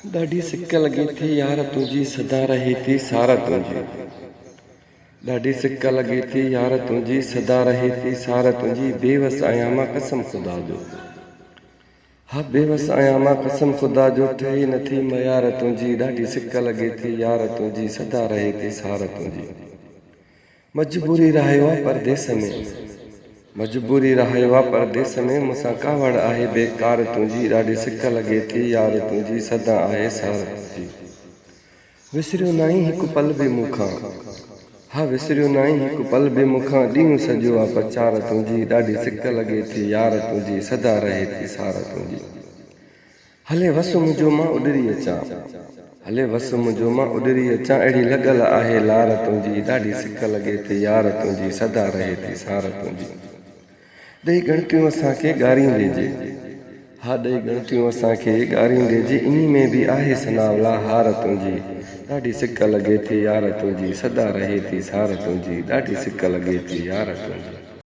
ॾाढी सिक लॻी थी यार तुंहिंजी सदा रहे थी सार तुंहिंजी। ॾाढी सिक लॻी थी यार तुंहिंजी सदा रहे थी सार तुंहिंजी। बेवस आहियां मां कसम ख़ुदा जो, हा बेवस आहियां मां कसम ख़ुदा जो। ठही नथी मयार तुंहिंजी। ॾाढी सिक लॻी थी यार तुंहिंजी सदा रहे थी सार तुंहिंजी। मजबूरी रहियो आहे परदेस में, मजबूरी रहियो आहे परदेस में। मूंसां कावड़ आहे बेकार तुंहिंजी। ॾाढी सिक लॻे थी यार तुंहिंजी सदा आहे सार तुंहिंजी। विसरियो नाहीं हिकु पल बि मूंखां, हा विसरियो नाहीं हिकु पल बि मूंखां। ॾींहुं सॼो आहे पचार तुंहिंजी। ॾाढी सिक लॻे थी यार तुंहिंजी सदा रहे थी सार तुंहिंजी। हले वस मुंहिंजो मां उॾरी अचां, हले वस मुंहिंजो मां उॾरी अचां। अहिड़ी लॻल आहे लार तुंहिंजी। ॾाढी सिक लॻे थी यार तुंहिंजी सदा रहे थी सार तुंहिंजी। ॾेई गणतियूं असांखे ॻारींदे जे, हा ॾेई गणतियूं असांखे ॻारींदे जे। इन में बि आहे सनावला हार तुंहिंजी। ॾाढी सिक लॻे थी यार तुंहिंजी सदा रहे थी सार तुंहिंजी। ॾाढी सिक लॻे थी यार तुंहिंजी।